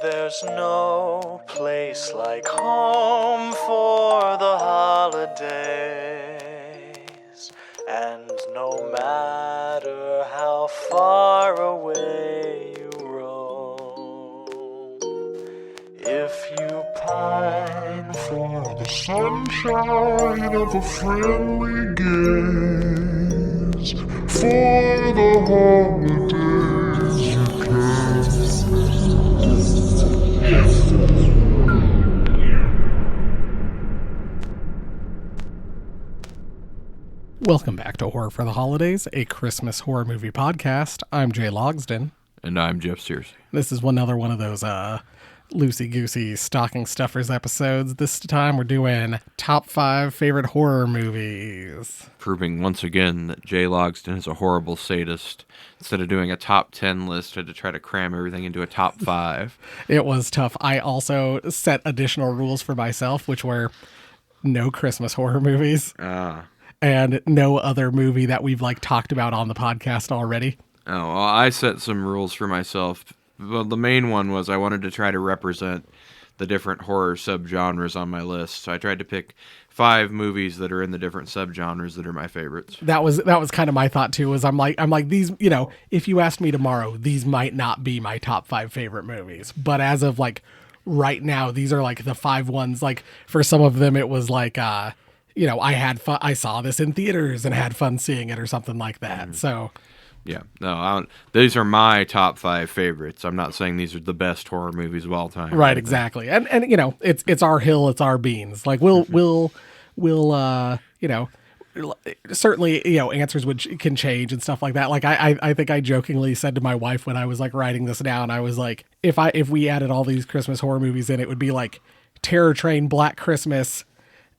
there's no place like home for the holidays. And no matter how far away you roam, if you pine for the sunshine of a friendly gaze, for the holidays you can. Welcome back to Horror for the Holidays, a Christmas horror movie podcast. I'm Jay Logsden. And I'm Jeff Searcy. This is another one of those loosey-goosey stocking stuffers episodes. This time we're doing top 5 favorite horror movies. Proving once again that Jay Logsden is a horrible sadist. Instead of doing a top 10 list, I had to try to cram everything into a top 5. It was tough. I also set additional rules for myself, which were no Christmas horror movies. And no other movie that we've talked about on the podcast already. Oh, well, I set some rules for myself. Well, the main one was I wanted to try to represent the different horror subgenres on my list. So I tried to pick 5 movies that are in the different subgenres that are my favorites. That was kind of my thought too. Was I'm like these, if you asked me tomorrow, these might not be my top 5 favorite movies. But as of right now, these are the 5 ones. For some of them, it was I had fun. I saw this in theaters and had fun seeing it or something like that. Mm-hmm. So, yeah, no, these are my top 5 favorites. I'm not saying these are the best horror movies of all time. Right, exactly. And it's our hill, it's our beans. We'll certainly answers can change and stuff like that. I think I jokingly said to my wife when I was writing this down, I was like, if we added all these Christmas horror movies in, it would be Terror Train, Black Christmas,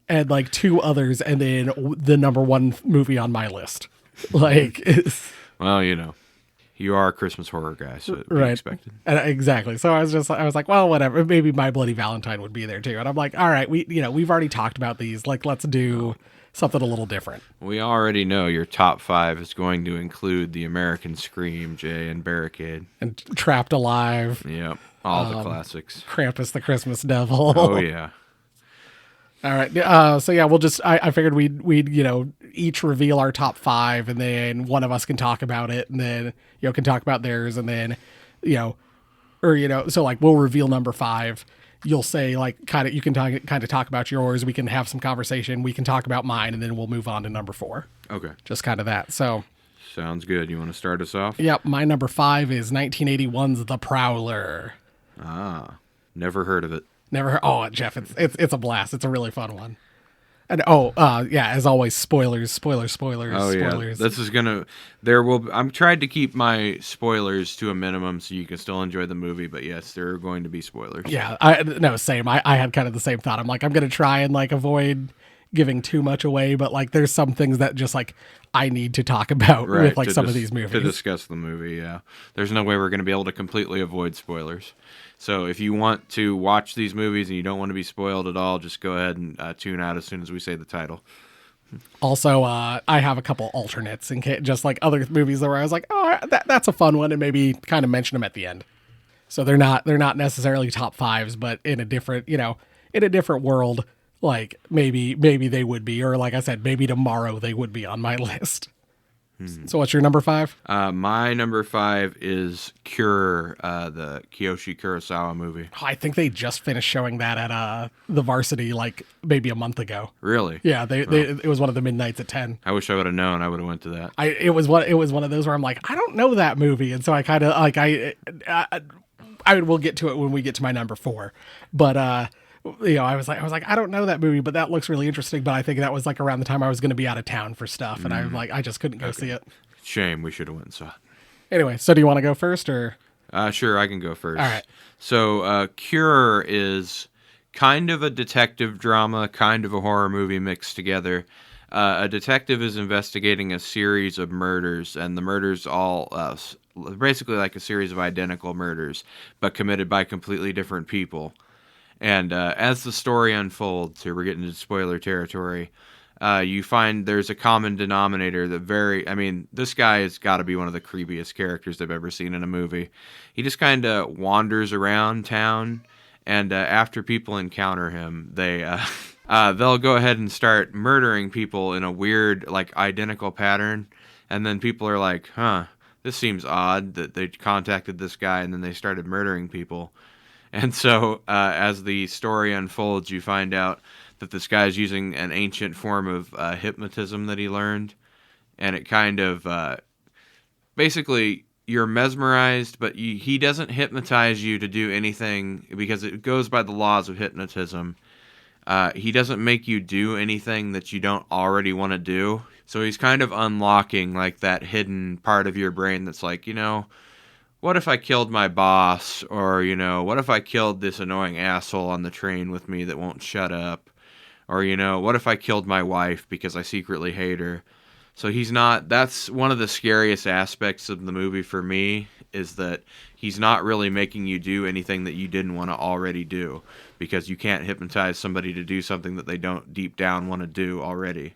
and 2 others, and then the number 1 movie on my list. Well, you are a Christmas horror guy, so it would be expected. Exactly. So I was like, well, whatever. Maybe My Bloody Valentine would be there too. And I'm like, all right, we've already talked about these. Let's do something a little different. We already know your top 5 is going to include The American Scream, Jay, and Barricade. And Trapped Alive. Yep. All the classics. Krampus the Christmas Devil. Oh, yeah. All right. So yeah, we'll just, I figured we'd each reveal our top 5, and then one of us can talk about it, and then, can talk about theirs, and then, so we'll reveal number 5. You'll say you can kind of talk about yours. We can have some conversation. We can talk about mine, and then we'll move on to number 4. Okay. Just kind of that. So. Sounds good. You want to start us off? Yep. My number 5 is 1981's The Prowler. Never heard of it. Never heard. Oh, Jeff, it's a blast. It's a really fun one. And as always, spoilers. Oh, spoilers. Yeah. This is I'm trying to keep my spoilers to a minimum so you can still enjoy the movie, but yes, there are going to be spoilers. Yeah, same. I had kind of the same thought. I'm like, I'm going to try and avoid giving too much away, but there's some things that just I need to talk about with some of these movies. To discuss the movie, yeah. There's no way we're going to be able to completely avoid spoilers. So if you want to watch these movies and you don't want to be spoiled at all, just go ahead and tune out as soon as we say the title. Also, I have a couple alternates in case, just other movies where I was like, oh, that's a fun one, and maybe kind of mention them at the end. So they're not necessarily top 5s, but in a different world, maybe they would be, or like I said, maybe tomorrow they would be on my list. So what's your number 5? My number 5 is Cure, the Kiyoshi Kurosawa movie. I think they just finished showing that at the Varsity maybe a month ago. Really? Yeah, it was one of the midnights at 10. I wish I would have known. I would have went to that. It was one of those where I'm like, I don't know that movie, and so I kind of we'll get to it when we get to my number 4, but I was like, I don't know that movie, but that looks really interesting. But I think that was around the time I was going to be out of town for stuff, and I just couldn't go see it. Shame. We should have went and saw it. Anyway, so do you want to go first, or? Sure, I can go first. All right. So, Cure is kind of a detective drama, kind of a horror movie mixed together. A detective is investigating a series of murders, and the murders all basically a series of identical murders, but committed by completely different people. And as the story unfolds, here we're getting into spoiler territory, you find there's a common denominator that I mean, this guy has got to be one of the creepiest characters I've ever seen in a movie. He just kind of wanders around town, and after people encounter him, they'll go ahead and start murdering people in a weird, like, identical pattern. And then people are like, huh, this seems odd that they contacted this guy and then they started murdering people. And so as the story unfolds, you find out that this guy is using an ancient form of hypnotism that he learned. And it kind of, basically, you're mesmerized, but he doesn't hypnotize you to do anything because it goes by the laws of hypnotism. He doesn't make you do anything that you don't already want to do. So he's kind of unlocking like that hidden part of your brain that's like, what if I killed my boss? Or, what if I killed this annoying asshole on the train with me that won't shut up? Or, what if I killed my wife because I secretly hate her? So that's one of the scariest aspects of the movie for me, is that he's not really making you do anything that you didn't want to already do, because you can't hypnotize somebody to do something that they don't deep down want to do already.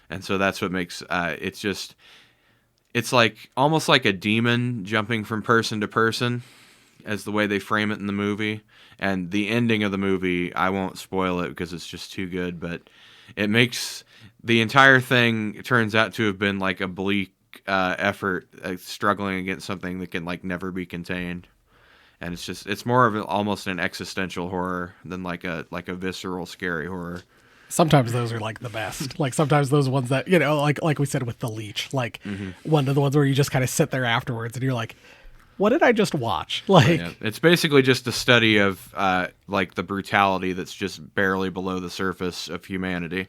And so that's what makes it's like almost like a demon jumping from person to person, as the way they frame it in the movie. And the ending of the movie, I won't spoil it because it's just too good, but it makes the entire thing, it turns out to have been like a bleak effort, struggling against something that can like never be contained. And it's more of almost an existential horror than like a visceral, scary horror. Sometimes those are like the best. Like sometimes those ones that, like we said with The Leech, like one of the ones where you just kind of sit there afterwards and you're like, what did I just watch? Like, yeah, it's basically just a study of like the brutality that's just barely below the surface of humanity.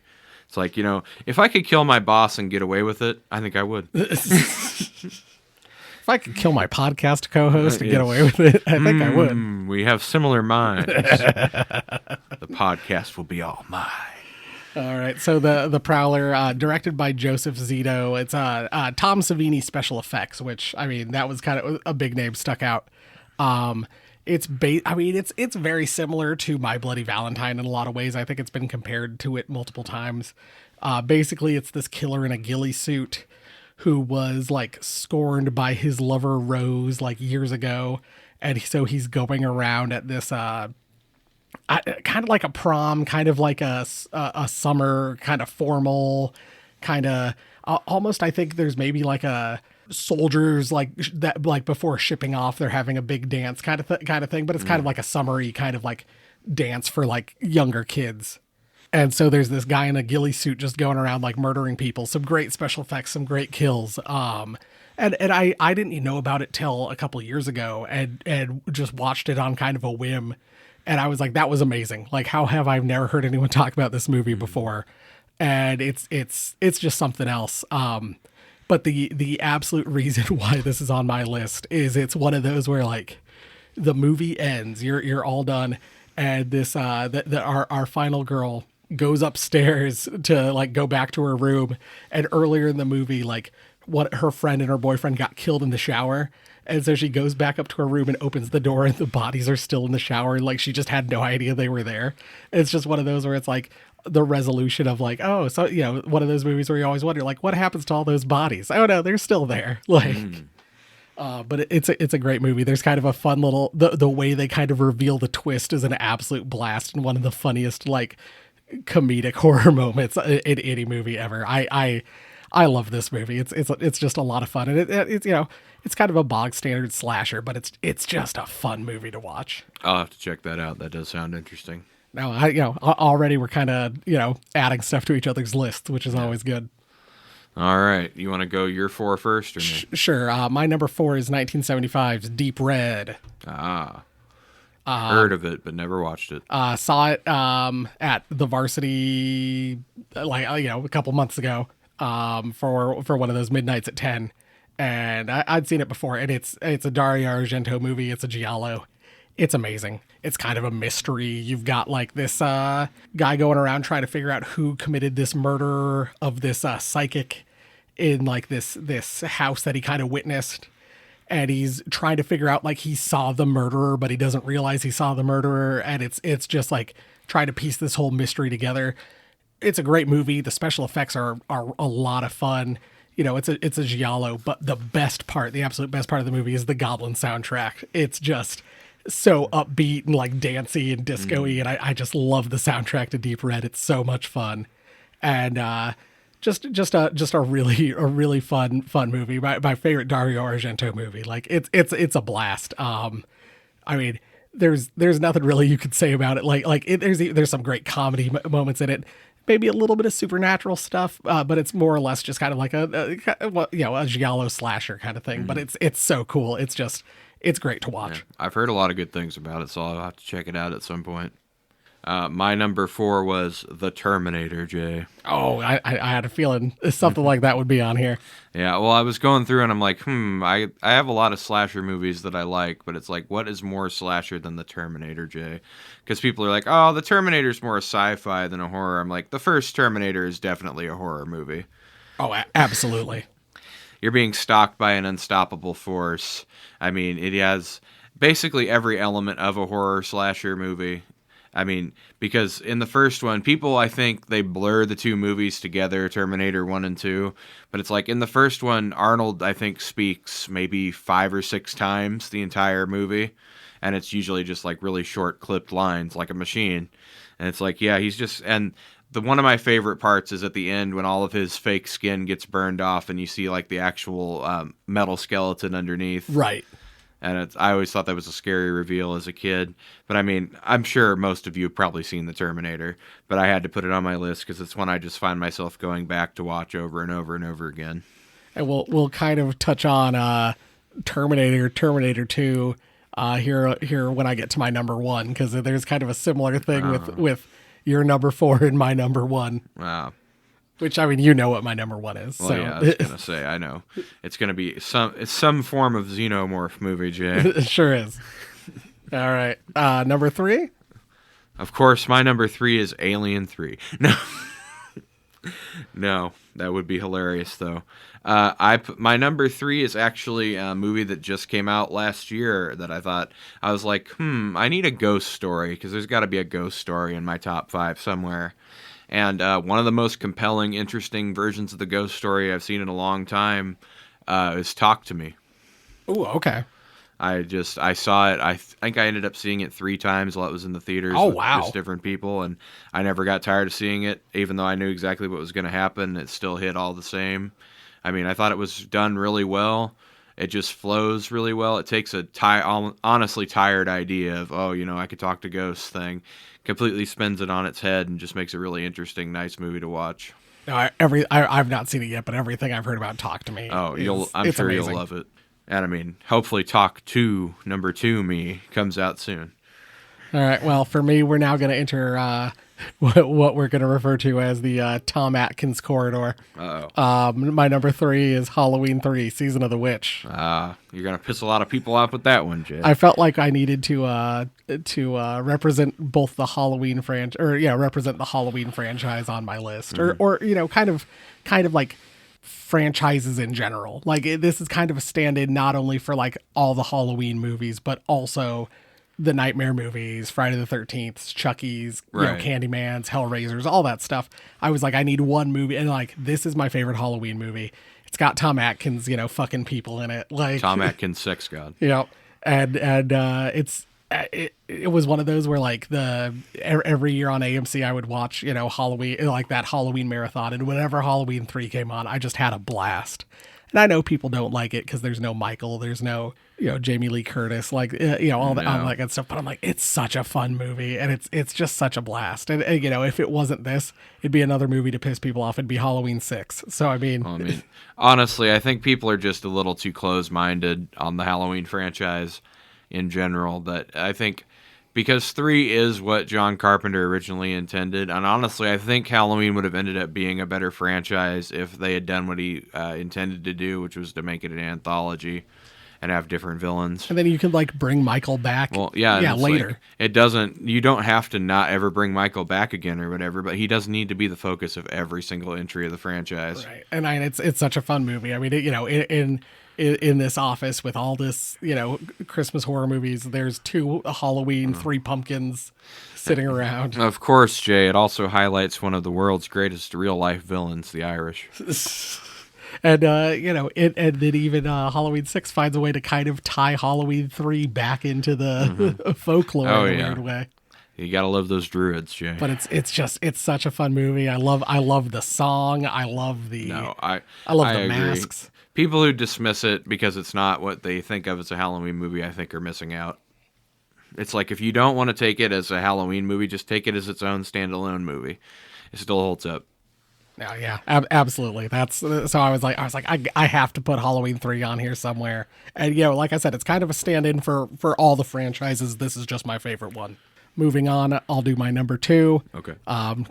It's like, if I could kill my boss and get away with it, I think I would. If I could kill my podcast co-host and get away with it, I think I would. We have similar minds. The podcast will be all mine. All right, so the Prowler, directed by Joseph Zito. It's Tom Savini special effects, which, I mean, that was kind of a big name, stuck out. It's very similar to My Bloody Valentine in a lot of ways. I think it's been compared to it multiple times. Basically, it's this killer in a ghillie suit who was like scorned by his lover Rose like years ago, and so he's going around at this kind of like a prom, kind of like a summer kind of formal kind of almost. I think there's maybe like a soldiers like that, like before shipping off, they're having a big dance kind of thing, but it's kind of like a summery kind of like dance for like younger kids. And so there's this guy in a ghillie suit just going around like murdering people. Some great special effects, some great kills. And I didn't know about it till a couple of years ago, and just watched it on kind of a whim. And I was like, that was amazing. Like, how have I never heard anyone talk about this movie before? And it's just something else. But the absolute reason why this is on my list is it's one of those where like the movie ends, you're all done, and this our final girl goes upstairs to like go back to her room, and earlier in the movie, like what her friend and her boyfriend got killed in the shower. And so she goes back up to her room and opens the door, and the bodies are still in the shower. Like she just had no idea they were there. It's just one of those where it's like the resolution of like, oh, so, one of those movies where you always wonder, like, what happens to all those bodies? Oh no, they're still there. Like, but it's a great movie. There's kind of a fun little, the way they kind of reveal the twist is an absolute blast, and one of the funniest, like, comedic horror moments in any movie ever. I love this movie. It's just a lot of fun, and it's it's kind of a bog standard slasher, but it's just a fun movie to watch. I'll have to check that out. That does sound interesting. Now, already we're kind of adding stuff to each other's lists, which is always good. All right, you want to go your 4 first, or me? Sure. My number 4 is 1975's Deep Red. Heard of it, but never watched it. Saw it at the Varsity, a couple months ago, for one of those midnights at 10, and I'd seen it before, and it's a Dario Argento movie. It's a giallo. It's amazing. It's kind of a mystery. You've got like this guy going around trying to figure out who committed this murder of this psychic in like this house that he kind of witnessed. And he's trying to figure out, like, he saw the murderer, but he doesn't realize he saw the murderer. And it's just like trying to piece this whole mystery together. it's a great movie. The special effects are a lot of fun. You know, it's a giallo, but the absolute best part of the movie is the Goblin soundtrack. It's just so upbeat and like dancey and disco-y, and I just love the soundtrack to Deep Red. It's so much fun, and just a really fun movie. My favorite Dario Argento movie. Like it's a blast. I mean, there's nothing really you could say about it. There's some great comedy moments in it. Maybe a little bit of supernatural stuff, but it's more or less just kind of like a giallo slasher kind of thing. But it's so cool. It's great to watch. Yeah, I've heard a lot of good things about it, so I'll have to check it out at some point. My number 4 was The Terminator, Jay. Oh, I had a feeling something like that would be on here. Yeah, well, I was going through and I'm like, I have a lot of slasher movies that I like, but it's like, what is more slasher than The Terminator, Jay? Because people are like, oh, The Terminator's more sci-fi than a horror. I'm like, the first Terminator is definitely a horror movie. Oh, absolutely. You're being stalked by an unstoppable force. I mean, it has basically every element of a horror slasher movie. I mean, because in the first one, people, I think they blur the two movies together, Terminator 1 and 2. But it's like in the first one, Arnold, I think, speaks maybe 5 or 6 times the entire movie. And it's usually just like really short clipped lines like a machine. And it's like, yeah, he's just... And one of my favorite parts is at the end when all of his fake skin gets burned off and you see like the actual metal skeleton underneath. Right. And I always thought that was a scary reveal as a kid. But I mean, I'm sure most of you have probably seen The Terminator, but I had to put it on my list because it's one I just find myself going back to watch over and over and over again. And we'll kind of touch on Terminator 2 here when I get to my number 1, because there's kind of a similar thing with your number 4 and my number 1. Wow. Which, I mean, you know what my number 1 is. Well, so. yeah, I was going to say, I know. It's going to be some form of xenomorph movie, Jay. It sure is. All right. Number 3? Of course, my number 3 is Alien 3. No. No, that would be hilarious, though. My number 3 is actually a movie that just came out last year that I was like, I need a ghost story, because there's got to be a ghost story in my top 5 somewhere. And one of the most compelling, interesting versions of the ghost story I've seen in a long time is Talk to Me. Ooh, okay. I saw it. I think I ended up seeing it 3 times while it was in the theaters. Oh, with wow. Just different people, and I never got tired of seeing it, even though I knew exactly what was going to happen. It still hit all the same. I mean, I thought it was done really well. It just flows really well. It takes a honestly tired idea of, I could talk to ghosts thing, completely spins it on its head and just makes a really interesting, nice movie to watch. No, I've not seen it yet, but everything I've heard about Talk to Me. Oh, I'm sure amazing. You'll love it. And I mean, hopefully Talk to number 2 Me comes out soon. All right. Well, for me, we're now going to enter what we're going to refer to as the Tom Atkins corridor. Uh-oh. My number 3 is Halloween 3, Season of the Witch. You're going to piss a lot of people off with that one, Jay. I felt like I needed to represent both the Halloween represent the Halloween franchise on my list, or kind of like franchises in general. Like this is kind of a stand-in not only for like all the Halloween movies, but also the Nightmare movies, Friday the 13th, Chucky's, right. Candyman's, Hellraisers, all that stuff. I was like, I need one movie, and like this is my favorite Halloween movie. It's got Tom Atkins, fucking people in it, like Tom Atkins, sex god. And it was one of those where like every year on AMC I would watch Halloween, like that Halloween marathon, and whenever Halloween 3 came on, I just had a blast. And I know people don't like it because there's no Michael, there's no Jamie Lee Curtis, like all that good stuff. But I'm like, it's such a fun movie, and it's just such a blast. And if it wasn't this, it'd be another movie to piss people off. It'd be Halloween 6. So I mean, honestly, I think people are just a little too close-minded on the Halloween franchise in general. That I think because 3 is what John Carpenter originally intended, and honestly, I think Halloween would have ended up being a better franchise if they had done what he intended to do, which was to make it an anthology and have different villains. And then you could like bring Michael back. Well, yeah, later. Like, you don't have to not ever bring Michael back again or whatever, but he does need to be the focus of every single entry of the franchise. Right. And it's such a fun movie. I mean, in this office with all this, Christmas horror movies. There's 2 Halloween, 3 pumpkins sitting around. Of course, Jay, it also highlights one of the world's greatest real-life villains, the Irish. And, and then even Halloween 6 finds a way to kind of tie Halloween 3 back into the folklore in a weird way. You gotta love those druids, Jay. But it's such a fun movie. I love the song. I love the I love the agree. masks. People who dismiss it because it's not what they think of as a Halloween movie, I think, are missing out. It's like, if you don't want to take it as a Halloween movie, just take it as its own standalone movie. It still holds up. Oh, yeah, absolutely. That's so. I was like, I have to put Halloween 3 on here somewhere. And like I said, it's kind of a stand-in for all the franchises. This is just my favorite one. Moving on, I'll do my number 2. Okay.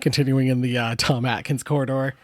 Continuing in the Tom Atkins corridor.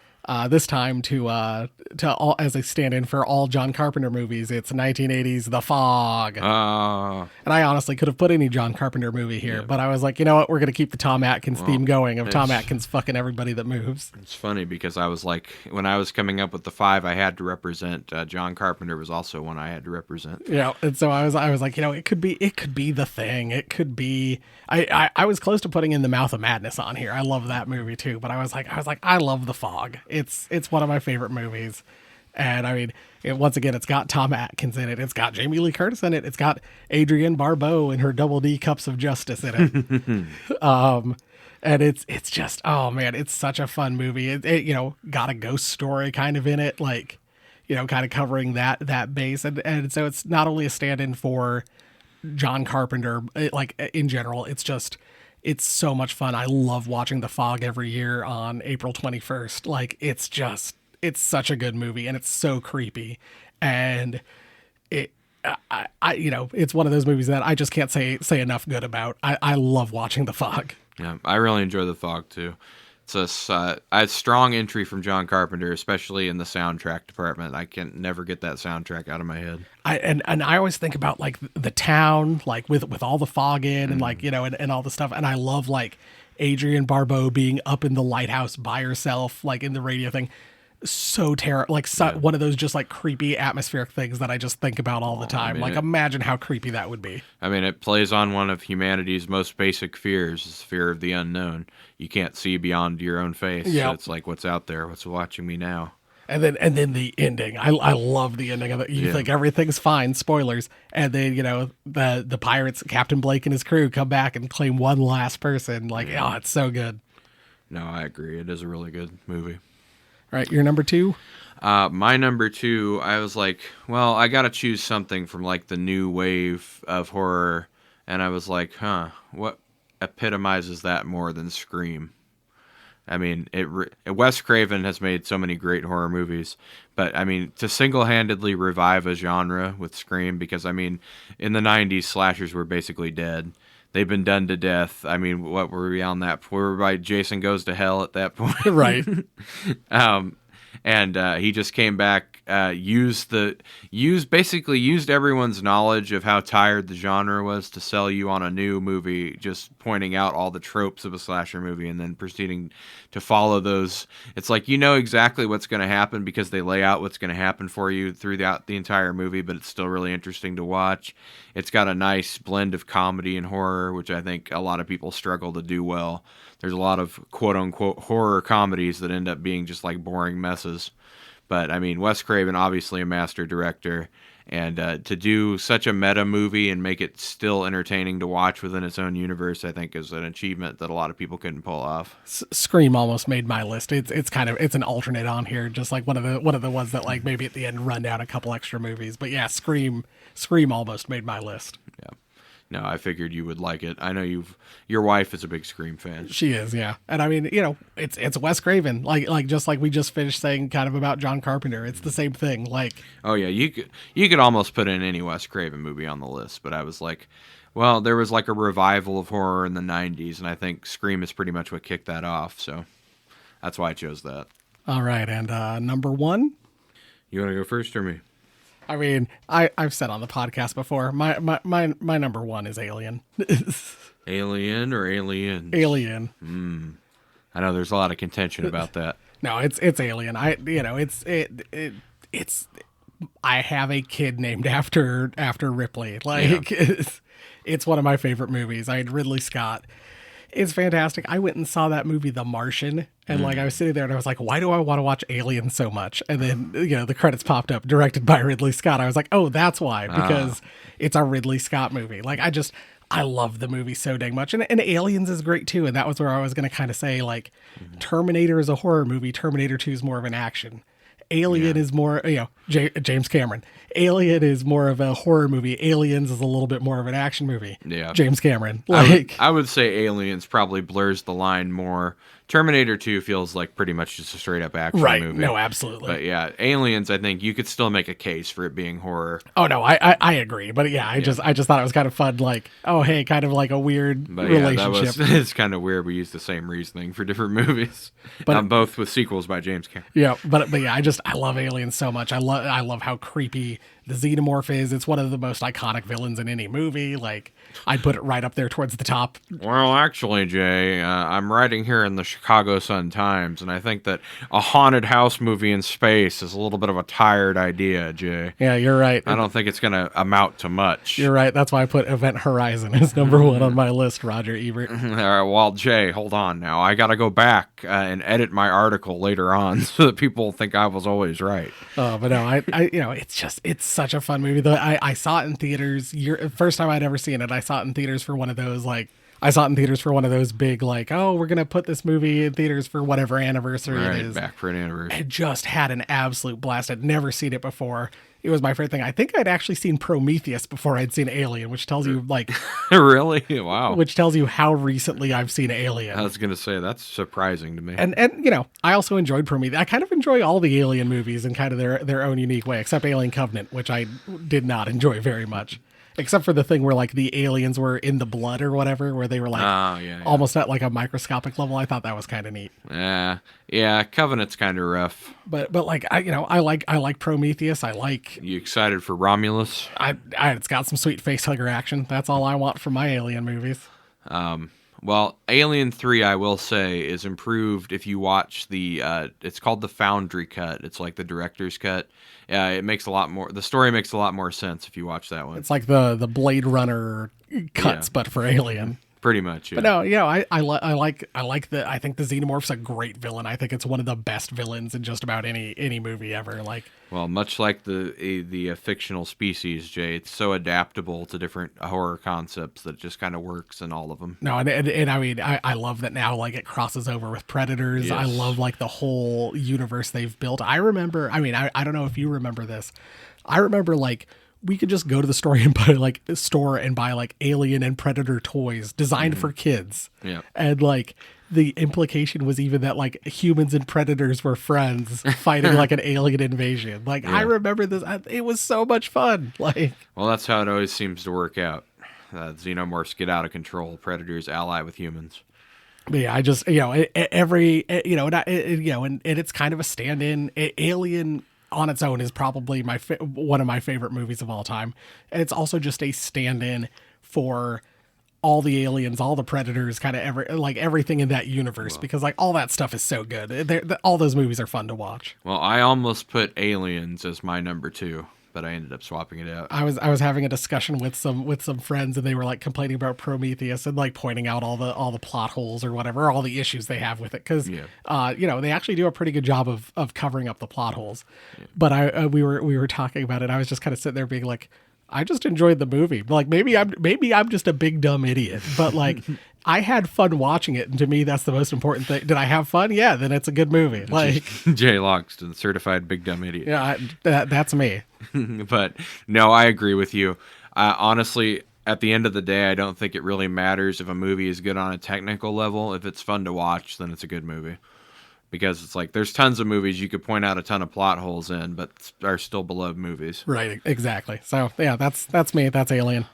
This time to all as a stand-in for all John Carpenter movies. It's 1980's The Fog. And I honestly could have put any John Carpenter movie here, but I was like, you know what? We're going to keep the Tom Atkins theme going of Tom Atkins fucking everybody that moves. It's funny because I was like, when I was coming up with the 5 I had to represent, John Carpenter was also one I had to represent. And so I was like, it could be The Thing. It could be. I was close to putting in The Mouth of Madness on here. I love that movie too, but I was like, I love The Fog. It's one of my favorite movies. And I mean, once again, it's got Tom Atkins in it. It's got Jamie Lee Curtis in it. It's got Adrienne Barbeau and her double D cups of justice in it. And it's just, oh man, it's such a fun movie. It got a ghost story kind of in it, like, kind of covering that base. And so it's not only a stand-in for John Carpenter, like in general, it's so much fun. I love watching The Fog every year on April 21st. Like, it's such a good movie, and it's so creepy. And it's one of those movies that I just can't say enough good about. I love watching The Fog. Yeah, I really enjoy The Fog too. It's a strong entry from John Carpenter, especially in the soundtrack department. I can never get that soundtrack out of my head. And I always think about like the town, like with all the fog in and like, and all the stuff. And I love like Adrienne Barbeau being up in the lighthouse by herself, like in the radio thing. So terrible, like one of those just like creepy atmospheric things that I just think about all the time. Like, imagine how creepy that would be. I mean, it plays on one of humanity's most basic fears, is fear of the unknown. You can't see beyond your own face. Yep. So it's like, what's out there? What's watching me now? And then the ending. I love the ending of it. You think everything's fine, spoilers, and then the pirates, Captain Blake and his crew, come back and claim one last person. Like, oh, it's so good. No, I agree. It is a really good movie. All right, your number 2? My number 2, I was like, well, I got to choose something from like the new wave of horror. And I was like, what epitomizes that more than Scream? I mean, Wes Craven has made so many great horror movies, but I mean, to single-handedly revive a genre with Scream, because I mean, in the 90s, slashers were basically dead. They've been done to death. I mean, what were we on that? We were by Jason Goes to Hell at that point. Right. And he just came back, used everyone's knowledge of how tired the genre was to sell you on a new movie, just pointing out all the tropes of a slasher movie and then proceeding to follow those. It's like, exactly what's going to happen because they lay out what's going to happen for you throughout the entire movie, but it's still really interesting to watch. It's got a nice blend of comedy and horror, which I think a lot of people struggle to do well. There's a lot of quote-unquote horror comedies that end up being just like boring messes. But, I mean, Wes Craven, obviously a master director, and to do such a meta movie and make it still entertaining to watch within its own universe, I think is an achievement that a lot of people couldn't pull off. Scream almost made my list. It's an alternate on here, just like one of the ones that like maybe at the end run down a couple extra movies. But yeah, Scream almost made my list. Yeah. No, I figured you would like it. I know your wife is a big Scream fan. She is, yeah. And I mean, it's Wes Craven. Like just like we just finished saying kind of about John Carpenter. It's the same thing. Like, oh yeah, you could almost put in any Wes Craven movie on the list, but I was like, well, there was like a revival of horror in the 90s, and I think Scream is pretty much what kicked that off, so that's why I chose that. All right, and number 1? You want to go first or me? I mean, I've said on the podcast before, my number 1 is Alien. Alien or Aliens? Alien. I know there's a lot of contention about that. No, it's Alien. It's I have a kid named after Ripley. Like it's one of my favorite movies. I had Ridley Scott. It's fantastic. I went and saw that movie, The Martian, and like I was sitting there and I was like, why do I want to watch Alien so much? And then the credits popped up, directed by Ridley Scott. I was like, oh, that's why, because it's a Ridley Scott movie. Like I love the movie so dang much, and Aliens is great too. And that was where I was going to kind of say like, Terminator is a horror movie. Terminator 2 is more of an action. Alien is more, James Cameron. Alien is more of a horror movie. Aliens is a little bit more of an action movie. Yeah. James Cameron. I would say Aliens probably blurs the line more. Terminator 2 feels like pretty much just a straight up action movie. No, absolutely. But yeah, Aliens, I think you could still make a case for it being horror. Oh no, I agree. But yeah, I just thought it was kind of fun, like, oh hey, kind of like a weird relationship. It's kind of weird we use the same reasoning for different movies. But both with sequels by James Cameron. Yeah, but yeah, I love Aliens so much. I love how creepy the Xenomorph is. It's one of the most iconic villains in any movie. Like, I'd put it right up there towards the top. Well, actually, Jay, I'm writing here in the Chicago Sun-Times, and I think that a haunted house movie in space is a little bit of a tired idea, Jay. Yeah, you're right. I don't think it's going to amount to much. You're right. That's why I put Event Horizon as number one on my list, Roger Ebert. All right, well, Jay, hold on now. I got to go back and edit my article later on so that people think I was always right. Oh, but no, it's such a fun movie. Though I saw it in theaters. First time I'd ever seen it. I saw it in theaters for one of those big, like, oh, we're gonna put this movie in theaters for whatever anniversary it is. Back for an anniversary. I just had an absolute blast. I'd never seen it before. It was my favorite thing. I think I'd actually seen Prometheus before I'd seen Alien, which tells you like really? Wow. Which tells you how recently I've seen Alien. I was gonna say that's surprising to me. And I also enjoyed Prometheus. I kind of enjoy all the Alien movies in kind of their own unique way, except Alien Covenant, which I did not enjoy very much. Except for the thing where like the aliens were in the blood or whatever, where they were like almost at like a microscopic level. I thought that was kind of neat. Yeah, Covenant's kind of rough. But like I like Prometheus. You excited for Romulus? It's got some sweet face hugger action. That's all I want from my Alien movies. Well, Alien 3, I will say, is improved if you watch it's called the Foundry cut. It's like the director's cut. It makes the story makes a lot more sense if you watch that one. It's like the Blade Runner cuts, but for Alien. Pretty much, yeah. But no, I think the Xenomorph's a great villain. I think it's one of the best villains in just about any movie ever. Like, well, much like the fictional species, Jay, it's so adaptable to different horror concepts that it just kind of works in all of them. No, and I mean, I love that now, like, it crosses over with Predators. Yes. I love, like, the whole universe they've built. I remember, I mean, I don't know if you remember this. I remember, like, we could just go to the store and buy like Alien and Predator toys designed for kids. Yeah. And like the implication was even that like humans and predators were friends fighting like an alien invasion. Like, I remember this. It was so much fun. Like, well, that's how it always seems to work out. Xenomorphs get out of control. Predators ally with humans. But yeah, I just, and it's kind of a stand-in. Alien on its own is probably one of my favorite movies of all time. And it's also just a stand-in for all the aliens, all the predators, kind of everything in that universe, because like all that stuff is so good. All those movies are fun to watch. Well, I almost put Aliens as my number 2, but I ended up swapping it out. I was having a discussion with some friends, and they were like complaining about Prometheus and like pointing out all the plot holes or whatever, all the issues they have with it, because they actually do a pretty good job of covering up the plot holes. Yeah. But we were talking about it. I was just kind of sitting there being like, I just enjoyed the movie. Like, maybe I'm just a big dumb idiot, but like I had fun watching it, and to me that's the most important thing. Did I have fun? Yeah, then it's a good movie. Like Jay Loxton, certified big dumb idiot. Yeah, that's me. But no, I agree with you. Honestly, at the end of the day, I don't think it really matters if a movie is good on a technical level. If it's fun to watch, then it's a good movie. Because it's like there's tons of movies you could point out a ton of plot holes in, but are still beloved movies. Right, exactly. So yeah, that's me. That's Alien.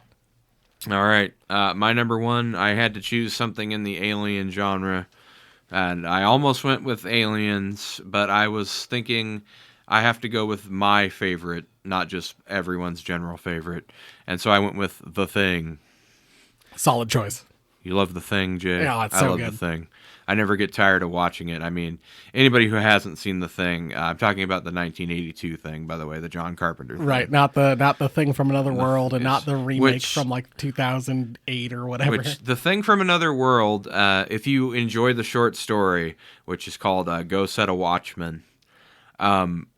All right, my number 1. I had to choose something in the Alien genre, and I almost went with Aliens, but I was thinking I have to go with my favorite, not just everyone's general favorite, and so I went with The Thing. Solid choice. You love The Thing, Jay? Yeah, it's I so love good. The Thing. I never get tired of watching it. I mean, anybody who hasn't seen The Thing, I'm talking about the 1982 Thing, by the way, the John Carpenter thing. Right, not the Thing from Another World, and not is- the remake which- from like 2008 or whatever. Which The Thing from Another World, if you enjoy the short story, which is called Go Set a Watchman,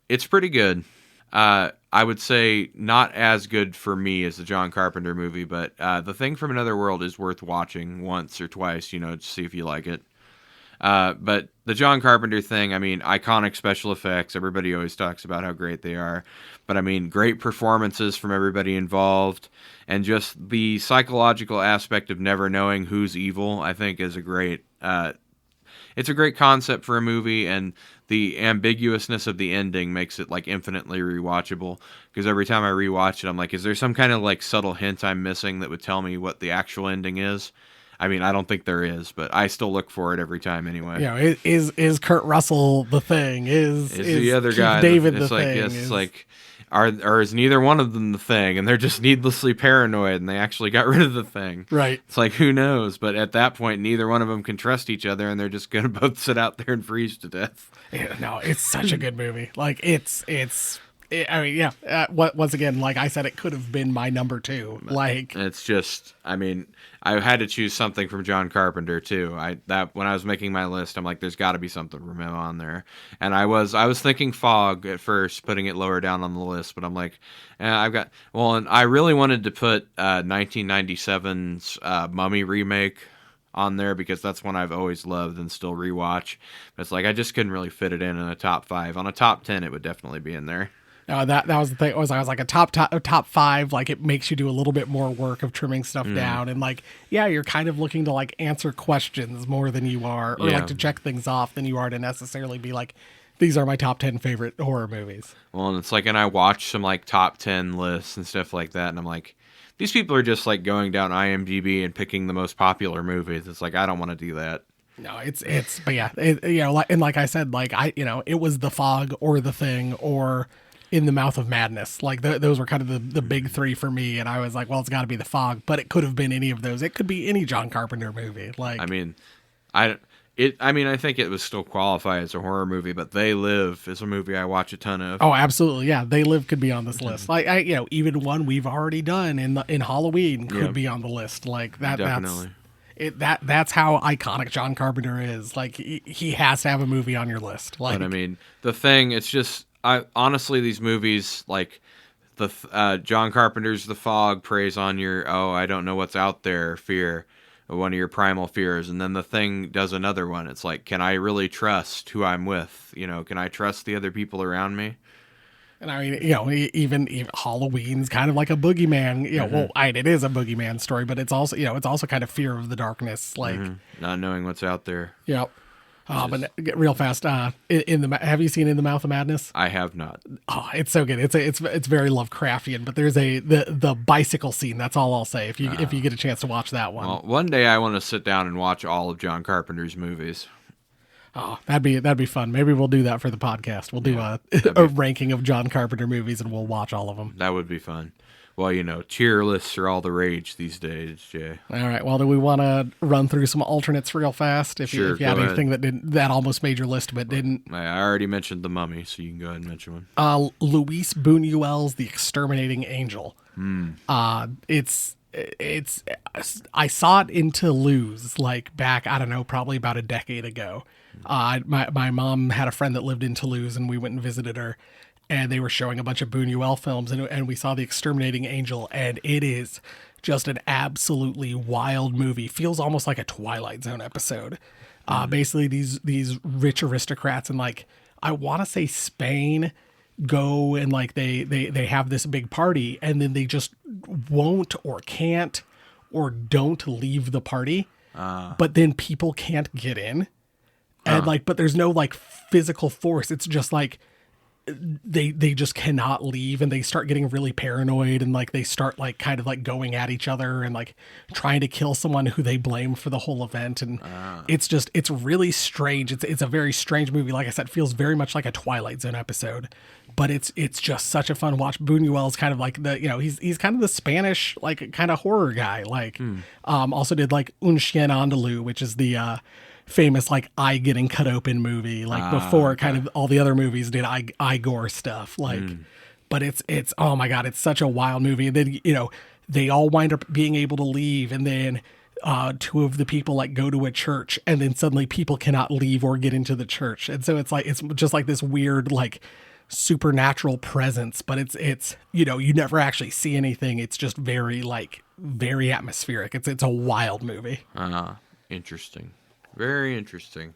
it's pretty good. I would say not as good for me as the John Carpenter movie, but The Thing from Another World is worth watching once or twice, to see if you like it. But the John Carpenter thing, I mean, iconic special effects. Everybody always talks about how great they are. But I mean, great performances from everybody involved. And just the psychological aspect of never knowing who's evil, I think, is a great... it's a great concept for a movie, and the ambiguousness of the ending makes it like infinitely rewatchable. Because every time I rewatch it, I'm like, is there some kind of like subtle hint I'm missing that would tell me what the actual ending is? I mean, I don't think there is, but I still look for it every time anyway. Is Kurt Russell the Thing? Is the other Keith guy David it's the like, Thing? it's like, or is neither one of them the Thing, and they're just needlessly paranoid, and they actually got rid of the Thing? Right. It's like, who knows? But at that point, neither one of them can trust each other, and they're just gonna both sit out there and freeze to death. Yeah, no, it's such a good movie. Like I mean, yeah. Once again, like I said, it could have been my number 2. Like, It's just, I mean, I had to choose something from John Carpenter too. When I was making my list, I'm like, there's got to be something from him on there. And I was thinking Fog at first, putting it lower down on the list, but I'm like, and I really wanted to put 1997's Mummy remake on there because that's one I've always loved and still rewatch. But it's like I just couldn't really fit it in a top 5. On a top 10, it would definitely be in there. that was the thing. I was like a top 5. Like, it makes you do a little bit more work of trimming stuff down, and like, yeah, you're kind of looking to like answer questions more than you are, or Yeah. like to check things off than you are to necessarily be like, these are my top 10 favorite horror movies. Well, and it's like, and I watch some like top 10 lists and stuff like that, and I'm like, these people are just like going down IMDb and picking the most popular movies. It's like, I don't want to do that. No, but yeah, and like I said, like it was The Fog or The Thing or In the Mouth of Madness. Like those were kind of the big 3 for me, and I was like, well, it's got to be The Fog, but it could have been any of those. It could be any John Carpenter movie. Like, I mean, I think it would still qualify as a horror movie, but They Live is a movie I watch a ton of. oh, absolutely, yeah, They Live could be on this list. Like, even one we've already done in Halloween could Yeah. be on the list. Like that. Definitely. That's how iconic John Carpenter is. Like, he has to have a movie on your list. Like, But I mean, The Thing, it's just, honestly, these movies, like John Carpenter's The Fog preys on your, I don't know what's out there fear, one of your primal fears, and then The Thing does another one. It's like, can I really trust who I'm with? Can I trust the other people around me? and I mean, even Halloween's kind of like a boogeyman. Well, it is a boogeyman story, but it's also kind of fear of the darkness. Like, Not knowing what's out there. But real fast, have you seen In the Mouth of Madness? I have not. Oh, it's so good. It's very Lovecraftian, but there's the bicycle scene. That's all I'll say. If you get a chance to watch that one. Well, one day I want to sit down and watch all of John Carpenter's movies. Oh, that'd be fun. Maybe we'll do that for the podcast. We'll do a ranking of John Carpenter movies, and we'll watch all of them. That would be fun. Well, tier lists are all the rage these days, Jay. All right. Well, do we want to run through some alternates real fast? If you Sure, had go anything that almost made your list but didn't. I already mentioned The Mummy, so you can go ahead and mention one. Luis Buñuel's The Exterminating Angel. It's I saw it in Toulouse, like back, I don't know, probably about a decade ago. My mom had a friend that lived in Toulouse, and we went and visited her, and they were showing a bunch of Buñuel films, and we saw The Exterminating Angel, and it is just an absolutely wild movie. Feels almost like a Twilight Zone episode. Basically, these rich aristocrats in, like, I want to say Spain, go and like they have this big party, and then they just won't or can't or don't leave the party, but then people can't get in, and like, but there's no like physical force. It's just like they just cannot leave, and they start getting really paranoid, and like they start like kind of like going at each other and like trying to kill someone who they blame for the whole event. And it's really strange. It's a very strange movie. Like I said, it feels very much like a Twilight Zone episode, but it's just such a fun watch. Buñuel's kind of like the, he's kind of the Spanish like kind of horror guy. Like also did like Un Chien Andalou, which is the famous like eye getting cut open movie, like before kind of all the other movies did eye gore stuff. Like but it's oh my god, it's such a wild movie. And then they all wind up being able to leave, and then two of the people like go to a church, and then suddenly people cannot leave or get into the church. And so it's just like this weird like supernatural presence, but it's you never actually see anything. It's just very atmospheric. It's a wild movie. Interesting. Very interesting.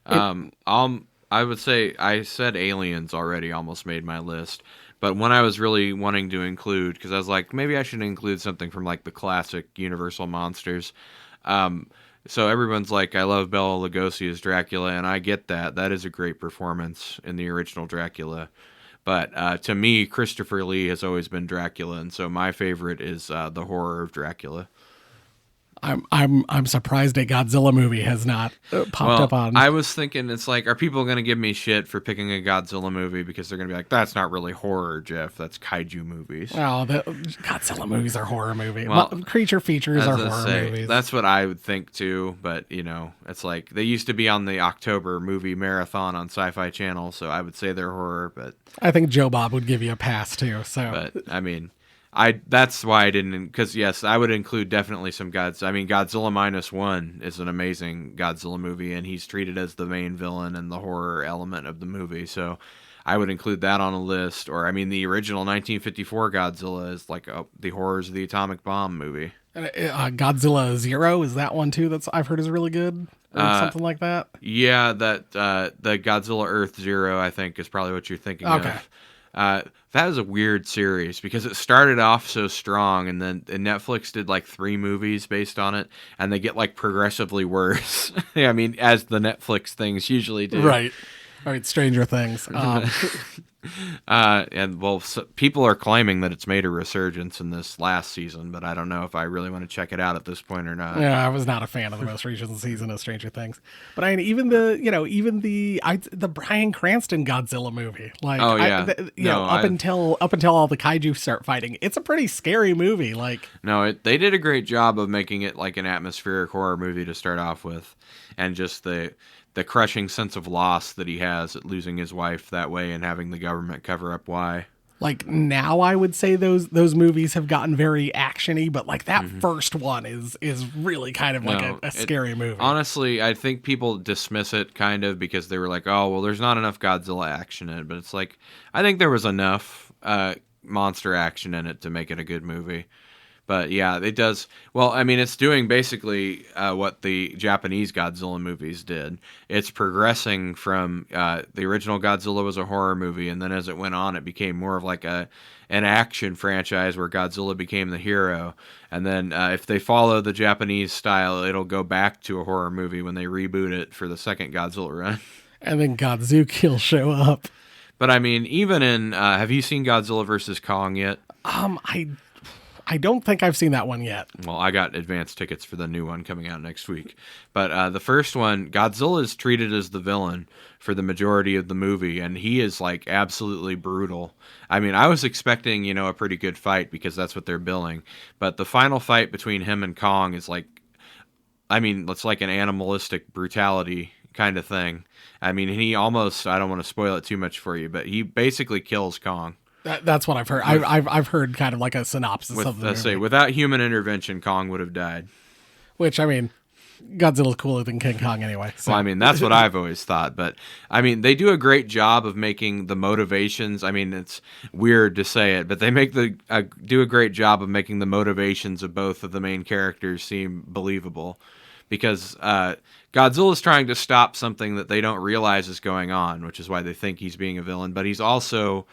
I would say I said Aliens already almost made my list, but when I was really wanting to include, because I was like, maybe I should include something from like the classic Universal monsters. So everyone's like, I love Bela Lugosi as Dracula, and I get that. That is a great performance in the original Dracula. But to me, Christopher Lee has always been Dracula, and so my favorite is The Horror of Dracula. I'm surprised a Godzilla movie has not popped up on. I was thinking, it's like, are people going to give me shit for picking a Godzilla movie because they're going to be like, that's not really horror, Jeff. That's kaiju movies. Oh, the Godzilla movies are horror movies. Well, creature features are horror movies. That's what I would think too. But it's like they used to be on the October movie marathon on Sci-Fi Channel, so I would say they're horror. But I think Joe Bob would give you a pass too. So, but I mean. That's why I didn't, because yes, I would include definitely some Godzilla. I mean, Godzilla -1 is an amazing Godzilla movie, and he's treated as the main villain and the horror element of the movie. So I would include that on a list. Or, I mean, the original 1954 Godzilla is like the horrors of the atomic bomb movie. Godzilla 0, is that one too? I've heard is really good, or something like that. Yeah, the Godzilla Earth Zero, I think, is probably what you're thinking of. That was a weird series because it started off so strong, and then Netflix did like 3 movies based on it, and they get like progressively worse. I mean, as the Netflix things usually do. Right. Stranger Things. People are claiming that it's made a resurgence in this last season, but I don't know if I really want to check it out at this point or not. Yeah, I was not a fan of the most recent season of Stranger Things, but I mean, even the Bryan Cranston Godzilla movie, like, up until all the kaiju start fighting, it's a pretty scary movie. Like, no, they did a great job of making it like an atmospheric horror movie to start off with, and just the crushing sense of loss that he has at losing his wife that way and having the government cover up why. Like, now I would say those movies have gotten very actiony, but like that first one is really kind of like a scary movie. Honestly, I think people dismiss it kind of because they were like, oh, well, there's not enough Godzilla action in it. But it's like, I think there was enough monster action in it to make it a good movie. But yeah, it does. Well, I mean, it's doing basically what the Japanese Godzilla movies did. It's progressing from the original Godzilla was a horror movie, and then as it went on, it became more of like an action franchise where Godzilla became the hero. And then if they follow the Japanese style, it'll go back to a horror movie when they reboot it for the second Godzilla run. And then Godzuki will show up. But I mean, even in have you seen Godzilla vs. Kong yet? I don't think I've seen that one yet. Well, I got advance tickets for the new one coming out next week. But the first one, Godzilla is treated as the villain for the majority of the movie, and he is like absolutely brutal. I mean, I was expecting, a pretty good fight because that's what they're billing. But the final fight between him and Kong is like, I mean, it's like an animalistic brutality kind of thing. I mean, he almost, I don't want to spoil it too much for you, but he basically kills Kong. That's what I've heard. I've heard kind of like a synopsis of the movie. Say, without human intervention, Kong would have died. Which, I mean, Godzilla's cooler than King Kong anyway. So. Well, I mean, that's what I've always thought. But, I mean, they do a great job of making the motivations. I mean, it's weird to say it, but they do a great job of making the motivations of both of the main characters seem believable. Because Godzilla's trying to stop something that they don't realize is going on, which is why they think he's being a villain. But he's also...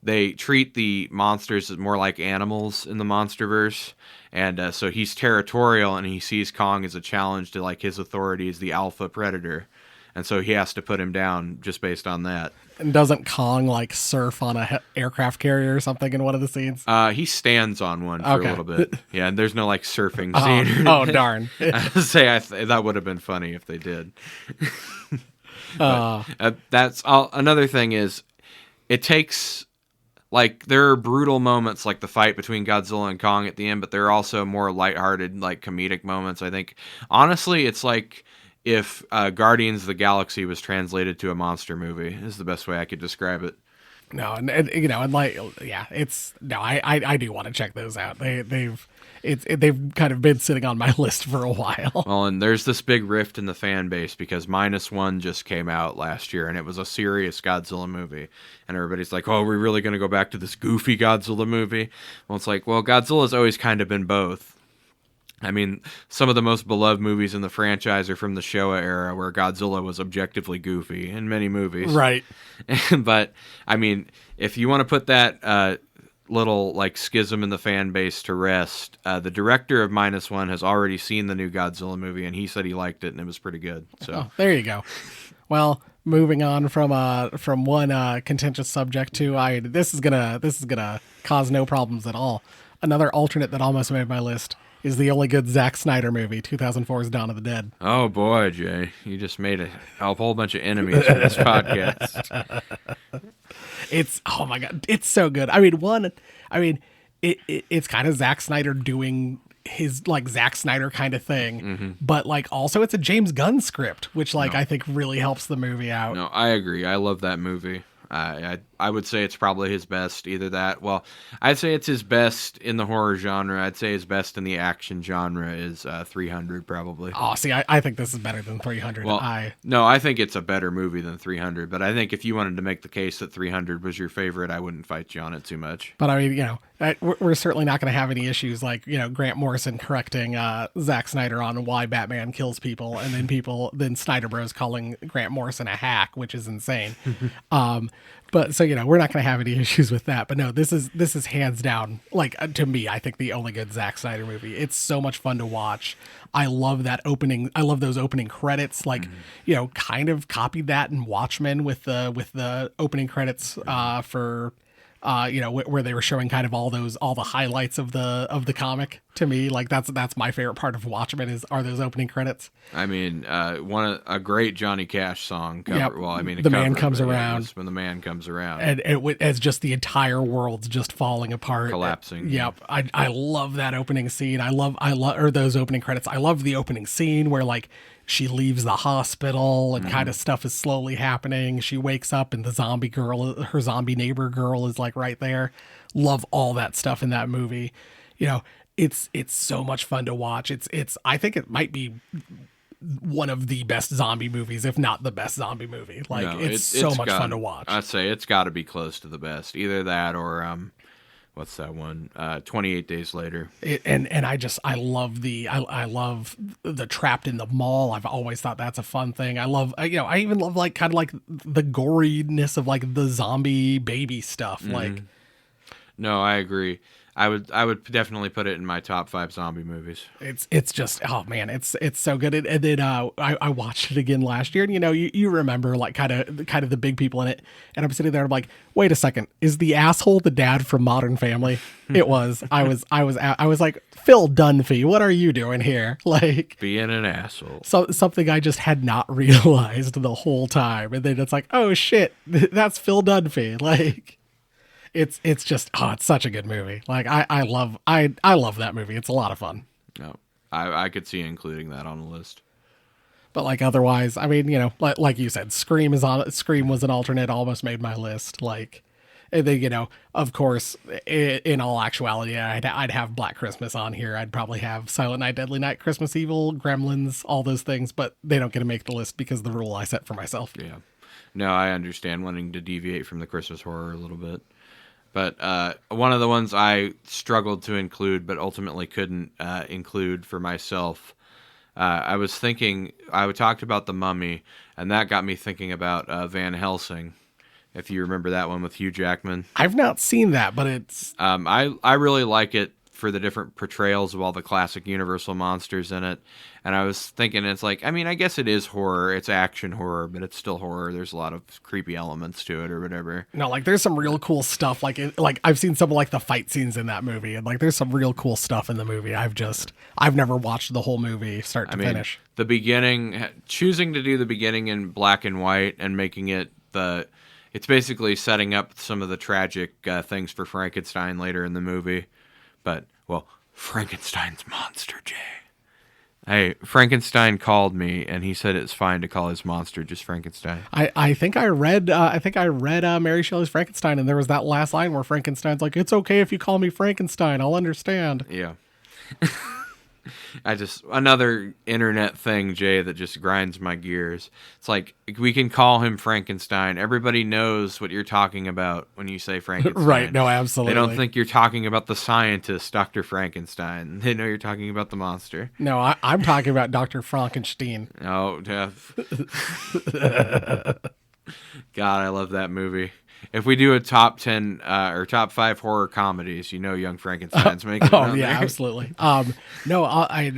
They treat the monsters as more like animals in the Monsterverse, and so he's territorial, and he sees Kong as a challenge to like his authority as the alpha predator, and so he has to put him down just based on that. And doesn't Kong like surf on a aircraft carrier or something in one of the scenes? He stands on one for a little bit. Yeah, and there's no like surfing scene. Oh darn! That would have been funny if they did. That's all. Another thing is. it takes, like, there are brutal moments like the fight between Godzilla and Kong at the end, but there are also more lighthearted, like, comedic moments. I think, honestly, it's like if Guardians of the Galaxy was translated to a monster movie, is the best way I could describe it. No, and you know, and like, yeah, it's no, I do want to check those out. They've kind of been sitting on my list for a while. Well, and there's this big rift in the fan base because -1 just came out last year, and it was a serious Godzilla movie. And everybody's like, oh, are we really going to go back to this goofy Godzilla movie? Well, it's like, well, Godzilla's always kind of been both. I mean, some of the most beloved movies in the franchise are from the Showa era, where Godzilla was objectively goofy in many movies. Right. But, I mean, if you want to put that little, like, schism in the fan base to rest, the director of -1 has already seen the new Godzilla movie, and he said he liked it, and it was pretty good. So Oh, there you go. Well, moving on from one contentious subject to this is gonna cause no problems at all. Another alternate that almost made my list is the only good Zack Snyder movie, 2004's Dawn of the Dead. Oh boy, Jay, you just made a whole bunch of enemies for this podcast. It's, oh my god, it's so good. I mean, it's kind of Zack Snyder doing his, like, Zack Snyder kind of thing, but, like, also it's a James Gunn script, which, like, I think really helps the movie out. No, I agree. I love that movie. I would say it's probably his best. Either that, well, I'd say it's his best in the horror genre. I'd say his best in the action genre is 300, probably. Oh, see, I think this is better than 300. Well, no, I think it's a better movie than 300, but I think if you wanted to make the case that 300 was your favorite, I wouldn't fight you on it too much. But I mean, you know, we're certainly not going to have any issues like, you know, Grant Morrison correcting Zack Snyder on why Batman kills people, and then Snyder Bros calling Grant Morrison a hack, which is insane. But so, you know, we're not going to have any issues with that. But no, this is hands down, like, to me, I think the only good Zack Snyder movie. It's so much fun to watch. I love that opening. I love those opening credits. Like, you know, kind of copied that in Watchmen with the opening credits for. You know, where they were showing kind of all the highlights of the comic. To me, like, that's my favorite part of Watchmen are those opening credits. I mean, a great Johnny Cash song cover. Yep. Well, I mean, The Man Comes Around. When the man comes around, And as just the entire world's just falling apart, collapsing. Yep, I love that opening scene. I love or those opening credits. I love the opening scene where, like, she leaves the hospital and kind of stuff is slowly happening. She wakes up and her zombie neighbor girl is, like, right there. Love all that stuff in that movie. You know, it's so much fun to watch. I think it might be one of the best zombie movies, if not the best zombie movie. Like, No, it's so much fun to watch. I'd say it's got to be close to the best. Either that or what's that one? 28 Days Later. I love the trapped in the mall. I've always thought that's a fun thing. I love, you know, I even love, like, kind of like the goriness of, like, the zombie baby stuff. Like, No, I agree. I would definitely put it in my top 5 zombie movies. it's just, oh man, it's so good. And then I watched it again last year, and, you know, you remember, like, kind of the big people in it, and I'm sitting there, I'm like, wait a second, is the asshole the dad from Modern Family? It was. I was like, Phil Dunphy, what are you doing here? Like, Being an asshole. something I just had not realized the whole time, and then it's like, oh shit, that's Phil Dunphy. Like, it's just, oh, it's such a good movie. Like, I love that movie. It's a lot of fun. No, I could see including that on the list. But, like, otherwise, I mean, you know, like you said, Scream was an alternate, almost made my list. Like, and then, you know, of course, in all actuality, I'd have Black Christmas on here. I'd probably have Silent Night, Deadly Night, Christmas Evil, Gremlins, all those things, but they don't get to make the list because of the rule I set for myself. Yeah. No, I understand wanting to deviate from the Christmas horror a little bit. But one of the ones I struggled to include, but ultimately couldn't include for myself, I was thinking, I talked about The Mummy, and that got me thinking about Van Helsing, if you remember that one with Hugh Jackman. I've not seen that, but it's... I really like it for the different portrayals of all the classic Universal monsters in it. And I was thinking, it's like, I mean, I guess it is horror. It's action horror, but it's still horror. There's a lot of creepy elements to it or whatever. No, like, there's some real cool stuff. Like, I've seen some of, like, the fight scenes in that movie, and, like, there's some real cool stuff in the movie. I've never watched the whole movie start to finish. The beginning, choosing to do the beginning in black and white and making it It's basically setting up some of the tragic things for Frankenstein later in the movie. But, well, Frankenstein's monster, Jay. Hey, Frankenstein called me, and he said it's fine to call his monster just Frankenstein. I think I read Mary Shelley's Frankenstein, and there was that last line where Frankenstein's like, "It's okay if you call me Frankenstein, I'll understand." Yeah. Another internet thing, Jay, that just grinds my gears. It's like, we can call him Frankenstein. Everybody knows what you're talking about when you say Frankenstein. Right, no, absolutely. They don't think you're talking about the scientist, Dr. Frankenstein. They know you're talking about the monster. No, I'm talking about Dr. Frankenstein. Oh, God, I love that movie. If we do a top 10 or top 5 horror comedies, Young Frankenstein's making it on yeah, there. absolutely.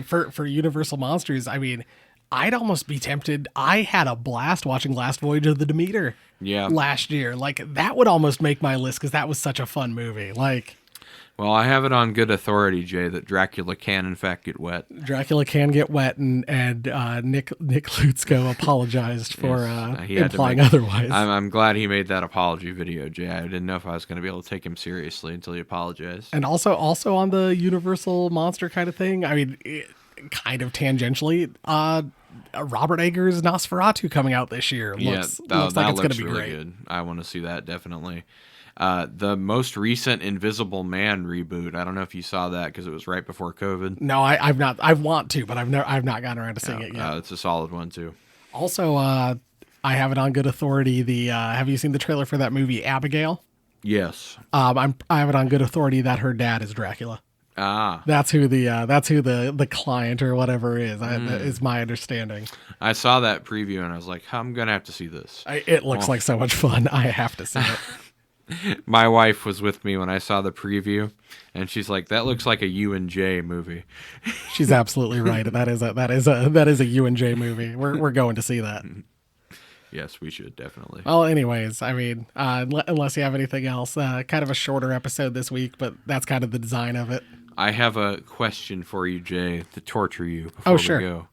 For Universal Monsters, I mean, I'd almost be tempted. I had a blast watching Last Voyage of the Demeter last year. Like, that would almost make my list because that was such a fun movie. Like, well, I have it on good authority, Jay, that Dracula can in fact get wet. Dracula can get wet, and Nick Lutsko apologized for implying otherwise. I'm glad he made that apology video, Jay. I didn't know if I was going to be able to take him seriously until he apologized. And also on the Universal monster kind of thing, I mean, kind of tangentially, Robert Eggers' Nosferatu coming out this year looks like it's going to be really great. Good. I want to see that, definitely. The most recent Invisible Man reboot. I don't know if you saw that because it was right before COVID. No, I've not. I want to, but I've not gotten around to seeing it yet. It's a solid one too. Also, I have it on good authority. Have you seen the trailer for that movie Abigail? Yes. I have it on good authority that her dad is Dracula. That's who the client or whatever is. Is my understanding. I saw that preview and I was like, I'm gonna have to see this. It looks like so much fun. I have to see it. My wife was with me when I saw the preview, and she's like, "That looks like a U&J movie." She's absolutely right. That is a U&J movie. We're going to see that. Yes, we should definitely. Well, anyways, I mean, unless you have anything else, kind of a shorter episode this week, but that's kind of the design of it. I have a question for you, Jay, to torture you before we go.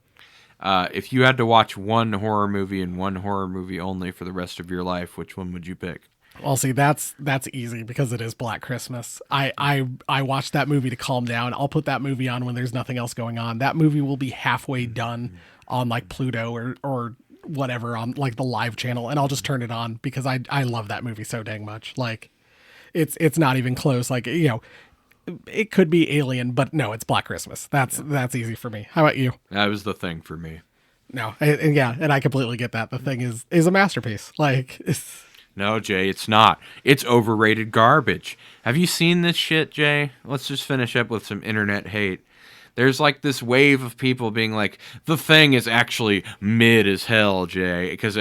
If you had to watch one horror movie and one horror movie only for the rest of your life, which one would you pick? Well, see, that's easy because it is Black Christmas. I watched that movie to calm down. I'll put that movie on when there's nothing else going on. That movie will be halfway done on like Pluto or whatever on like the live channel, and I'll just turn it on because I love that movie so dang much. Like, it's not even close. Like, it could be Alien, but no, it's Black Christmas. That's easy for me. How about you? That was The Thing for me. No, and I completely get that. The Thing is a masterpiece. Like, no, Jay, it's not. It's overrated garbage. Have you seen this shit, Jay? Let's just finish up with some internet hate. There's like this wave of people being like, The Thing is actually mid as hell, Jay. Because,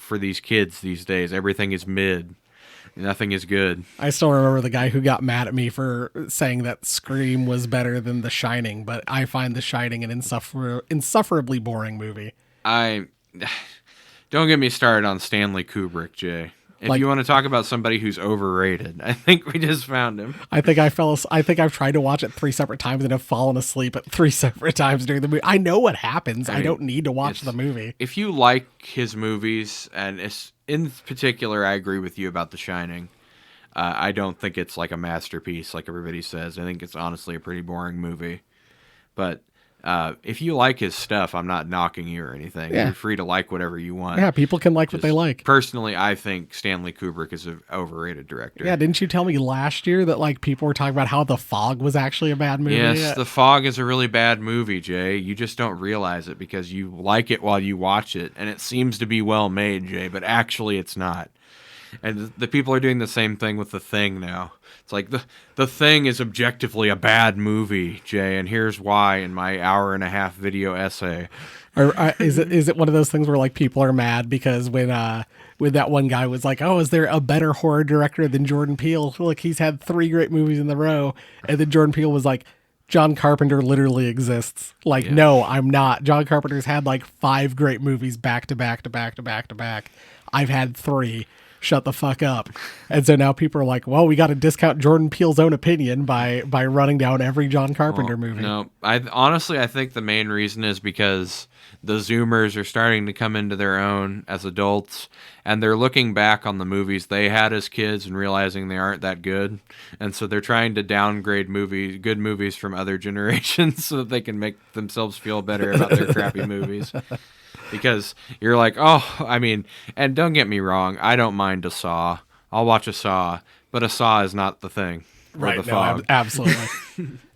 for these kids these days, everything is mid. Nothing is good. I still remember the guy who got mad at me for saying that Scream was better than The Shining, but I find The Shining an insufferably boring movie. Don't get me started on Stanley Kubrick, Jay. If you want to talk about somebody who's overrated, I think we just found him. I think I've tried to watch it 3 separate times and have fallen asleep at 3 separate times during the movie. I know what happens. I don't need to watch the movie. If you like his movies, and in particular, I agree with you about The Shining. I don't think it's like a masterpiece like everybody says. I think it's honestly a pretty boring movie. But if you like his stuff, I'm not knocking you or anything. Yeah. You're free to like whatever you want. Yeah, people can like what they like. Personally, I think Stanley Kubrick is an overrated director. Yeah, didn't you tell me last year that like people were talking about how The Fog was actually a bad movie? Yes, The Fog is a really bad movie, Jay. You just don't realize it because you like it while you watch it, and it seems to be well made, Jay, but actually it's not. And the people are doing the same thing with The Thing now. It's like the Thing is objectively a bad movie, Jay, and here's why in my hour-and-a-half video essay. Or is it one of those things where like people are mad because when that one guy was like, "Oh, is there a better horror director than Jordan Peele? Look, he's had 3 great movies in a row," and then Jordan Peele was like, "John Carpenter literally exists." Like, yeah. No, I'm not. John Carpenter's had like 5 great movies back to back to back to back to back. I've had 3. shut the fuck up. And so now people are like, well, we got to discount Jordan Peele's own opinion by running down every John Carpenter movie. No, I think the main reason is because the Zoomers are starting to come into their own as adults, and they're looking back on the movies they had as kids and realizing they aren't that good, and so they're trying to downgrade good movies from other generations so that they can make themselves feel better about their crappy movies. Because you're like, oh, I mean, and don't get me wrong, I don't mind a Saw. I'll watch a Saw, but a Saw is not the thing. Right, The no, Fog. absolutely.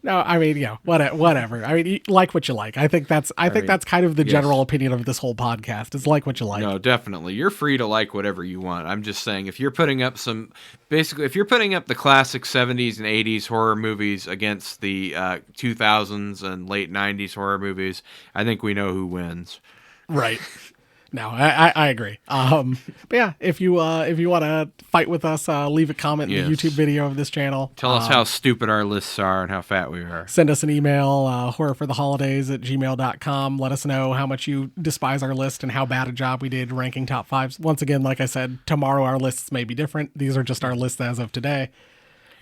No, I mean, whatever. I mean, like what you like. I think that's kind of the general opinion of this whole podcast. Is like what you like. No, definitely. You're free to like whatever you want. I'm just saying, if you're putting up if you're putting up the classic 70s and 80s horror movies against the 2000s and late 90s horror movies, I think we know who wins. Right. No, I agree. But yeah, if you want to fight with us, leave a comment in the Yes. YouTube video of this channel. Tell us how stupid our lists are and how fat we are. Send us an email, horrorfortheholidays@gmail.com. Let us know how much you despise our list and how bad a job we did ranking top fives. Once again, like I said, tomorrow our lists may be different. These are just our lists as of today.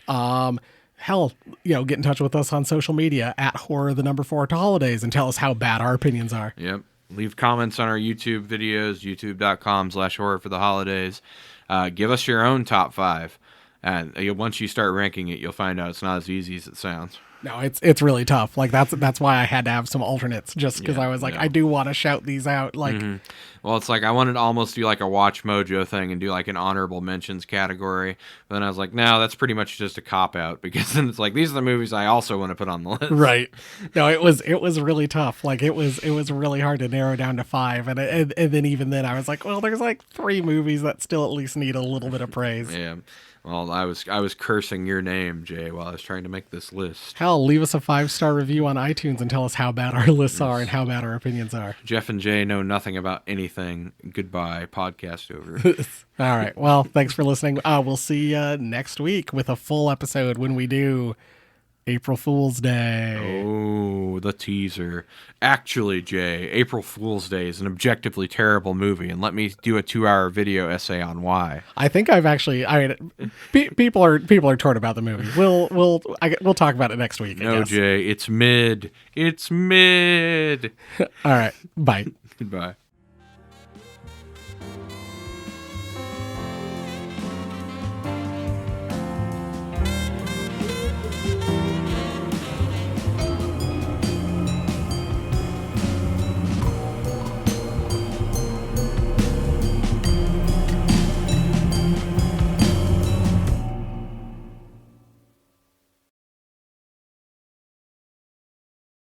Hell, get in touch with us on social media at horror4holidays and tell us how bad our opinions are. Yep. Leave comments on our YouTube videos, youtube.com/horrorfortheholidays. Give us your own top 5. And once you start ranking it, you'll find out it's not as easy as it sounds. No, it's really tough. Like that's why I had to have some alternates, just because I was like, yeah. I do want to shout these out. Like, Well, it's like I wanted to almost do like a Watch Mojo thing and do like an honorable mentions category. But then I was like, no, that's pretty much just a cop-out, because then it's like, these are the movies I also want to put on the list. right? No, it was really tough. Like it was really hard to narrow down to 5, and then even then I was like, well, there's like 3 movies that still at least need a little bit of praise. Yeah. Well, I was cursing your name, Jay, while I was trying to make this list. Hell, leave us a 5-star review on iTunes and tell us how bad our lists are and how bad our opinions are. Jeff and Jay know nothing about anything. Goodbye. Podcast over. All right. Well, thanks for listening. We'll see you next week with a full episode when we do April Fool's Day. Oh, the teaser. Actually, Jay, April Fool's Day is an objectively terrible movie, and let me do a 2-hour video essay on why. I think I've actually. I mean, people are torn about the movie. We'll talk about it next week. I No, guess. Jay, it's mid. It's mid. All right. Bye. Goodbye.